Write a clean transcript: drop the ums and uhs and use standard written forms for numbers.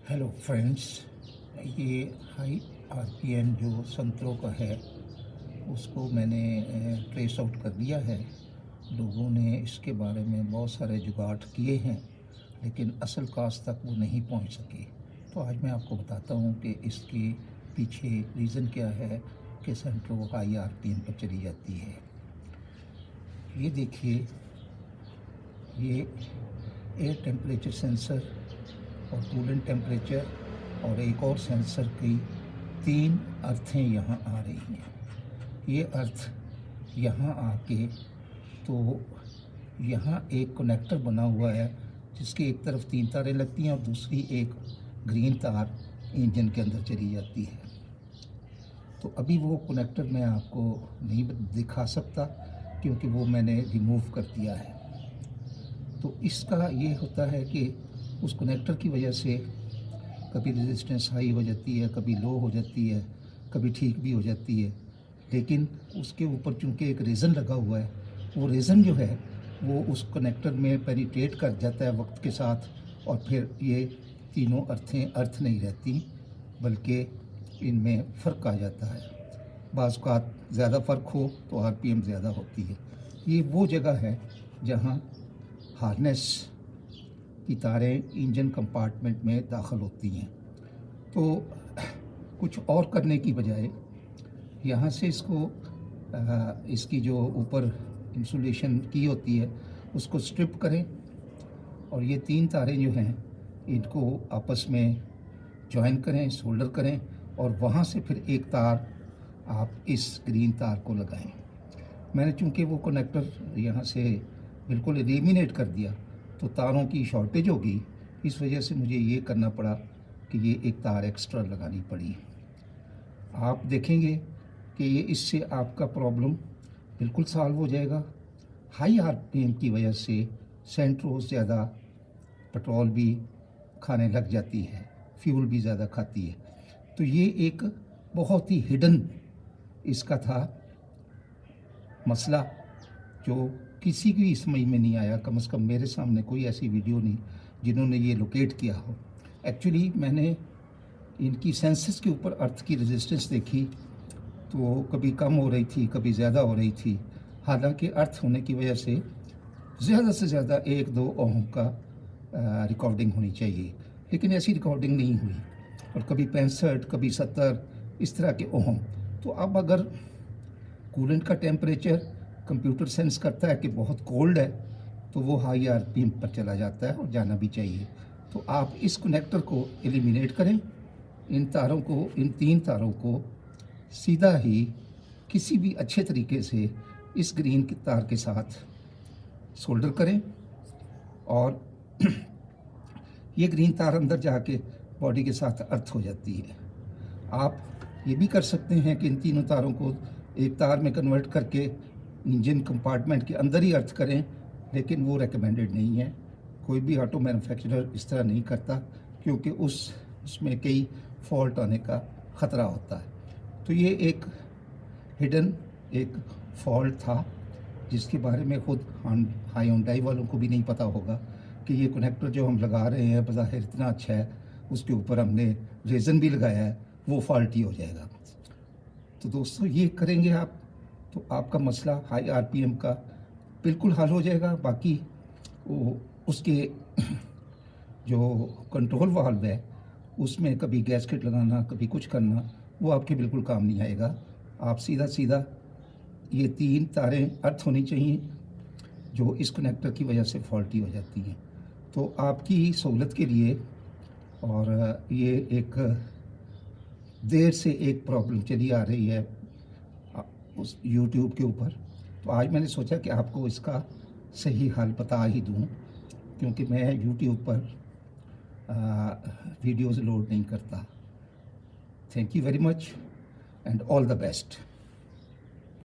Hello friends, ये high RPM जो संतरों का है उसको मैंने ट्रेस आउट कर दिया है। लोगों ने इसके बारे में बहुत सारे जुगाड़ किए हैं, लेकिन असल काज तक वो नहीं पहुंच सके। तो आज मैं आपको बताता हूं कि इसके पीछे रीज़न क्या है कि संतरों हाई आरपीएम पर चली जाती है। ये देखिए, ये एयर टेम्परेचर सेंसर और कूलेंट टेम्परेचर और एक और सेंसर की 3 अर्थें यहाँ आ रही हैं। ये अर्थ यहाँ आके तो यहाँ एक कनेक्टर बना हुआ है जिसकी एक तरफ 3 तारें लगती हैं और दूसरी एक ग्रीन तार इंजन के अंदर चली जाती है। तो अभी वो कनेक्टर मैं आपको नहीं दिखा सकता क्योंकि वो मैंने रिमूव कर दिया है। तो इसका ये होता है कि उस कनेक्टर की वजह से कभी रेजिस्टेंस हाई हो जाती है, कभी लो हो जाती है, कभी ठीक भी हो जाती है। लेकिन उसके ऊपर चूँकि एक रेज़न लगा हुआ है, वो रेज़न जो है वो उस कनेक्टर में पेनिट्रेट कर जाता है वक्त के साथ, और फिर ये तीनों अर्थें अर्थ नहीं रहती, बल्कि इनमें फ़र्क आ जाता है। बाज़ औक़ात ज़्यादा फ़र्क हो तो आरपीएम ज़्यादा होती है। ये वो जगह है जहाँ हार्नेस की तारें इंजन कंपार्टमेंट में दाखिल होती हैं। तो कुछ और करने की बजाय यहाँ से इसकी जो ऊपर इंसुलेशन की होती है उसको स्ट्रिप करें, और ये 3 तारें जो हैं इनको आपस में जॉइन करें, सोल्डर करें, और वहाँ से फिर एक तार आप इस ग्रीन तार को लगाएं। मैंने चूँकि वो कनेक्टर यहाँ से बिल्कुल एलिमिनेट कर दिया तो तारों की शॉर्टेज होगी, इस वजह से मुझे ये करना पड़ा कि ये एक तार एक्स्ट्रा लगानी पड़ी। आप देखेंगे कि ये इससे आपका प्रॉब्लम बिल्कुल सॉल्व हो जाएगा। हाई आरपीएम की वजह से सेंट्रोस ज़्यादा पेट्रोल भी खाने लग जाती है, फ्यूल भी ज़्यादा खाती है। तो ये एक बहुत ही हिडन इसका था मसला जो किसी की समझ में नहीं आया। कम से कम मेरे सामने कोई ऐसी वीडियो नहीं जिन्होंने ये लोकेट किया हो। एक्चुअली मैंने इनकी सेंसस के ऊपर अर्थ की रेजिस्टेंस देखी तो कभी कम हो रही थी, कभी ज़्यादा हो रही थी। हालांकि अर्थ होने की वजह से ज़्यादा 1-2 ओम का रिकॉर्डिंग होनी चाहिए, लेकिन ऐसी रिकॉर्डिंग नहीं हुई, और कभी 65, कभी 70 इस तरह के ओम। तो अब अगर कूलेंट का टेम्परेचर कंप्यूटर सेंस करता है कि बहुत कोल्ड है तो वो हाई आरपीएम पर चला जाता है, और जाना भी चाहिए। तो आप इस कनेक्टर को एलिमिनेट करें, इन 3 तारों को सीधा ही किसी भी अच्छे तरीके से इस ग्रीन की तार के साथ सोल्डर करें, और ये ग्रीन तार अंदर जाके बॉडी के साथ अर्थ हो जाती है। आप ये भी कर सकते हैं कि इन तीनों तारों को एक तार में कन्वर्ट करके इंजन कंपार्टमेंट के अंदर ही अर्थ करें, लेकिन वो रेकमेंडेड नहीं है। कोई भी ऑटो मैन्युफैक्चरर इस तरह नहीं करता क्योंकि उसमें कई फॉल्ट आने का ख़तरा होता है। तो ये एक हिडन एक फॉल्ट था जिसके बारे में खुद हायोंडाई वालों को भी नहीं पता होगा कि ये कनेक्टर जो हम लगा रहे हैं बज़ाहिर इतना अच्छा है, उसके ऊपर हमने रेज़न भी लगाया है, वो फॉल्टी हो जाएगा। तो दोस्तों, ये करेंगे आप तो आपका मसला हाई आरपीएम का बिल्कुल हल हो जाएगा। बाकी वो उसके जो कंट्रोल वाल्व है उसमें कभी गैसकेट लगाना, कभी कुछ करना, वो आपके बिल्कुल काम नहीं आएगा। आप सीधा ये 3 तारें अर्थ होनी चाहिए जो इस कनेक्टर की वजह से फॉल्टी हो जाती हैं। तो आपकी सहूलत के लिए, और ये एक देर से एक प्रॉब्लम चली आ रही है उस यूट्यूब के ऊपर, तो आज मैंने सोचा कि आपको इसका सही हल बता ही दूं, क्योंकि मैं यूट्यूब पर वीडियोज़ लोड नहीं करता। Thank you very much and all the best.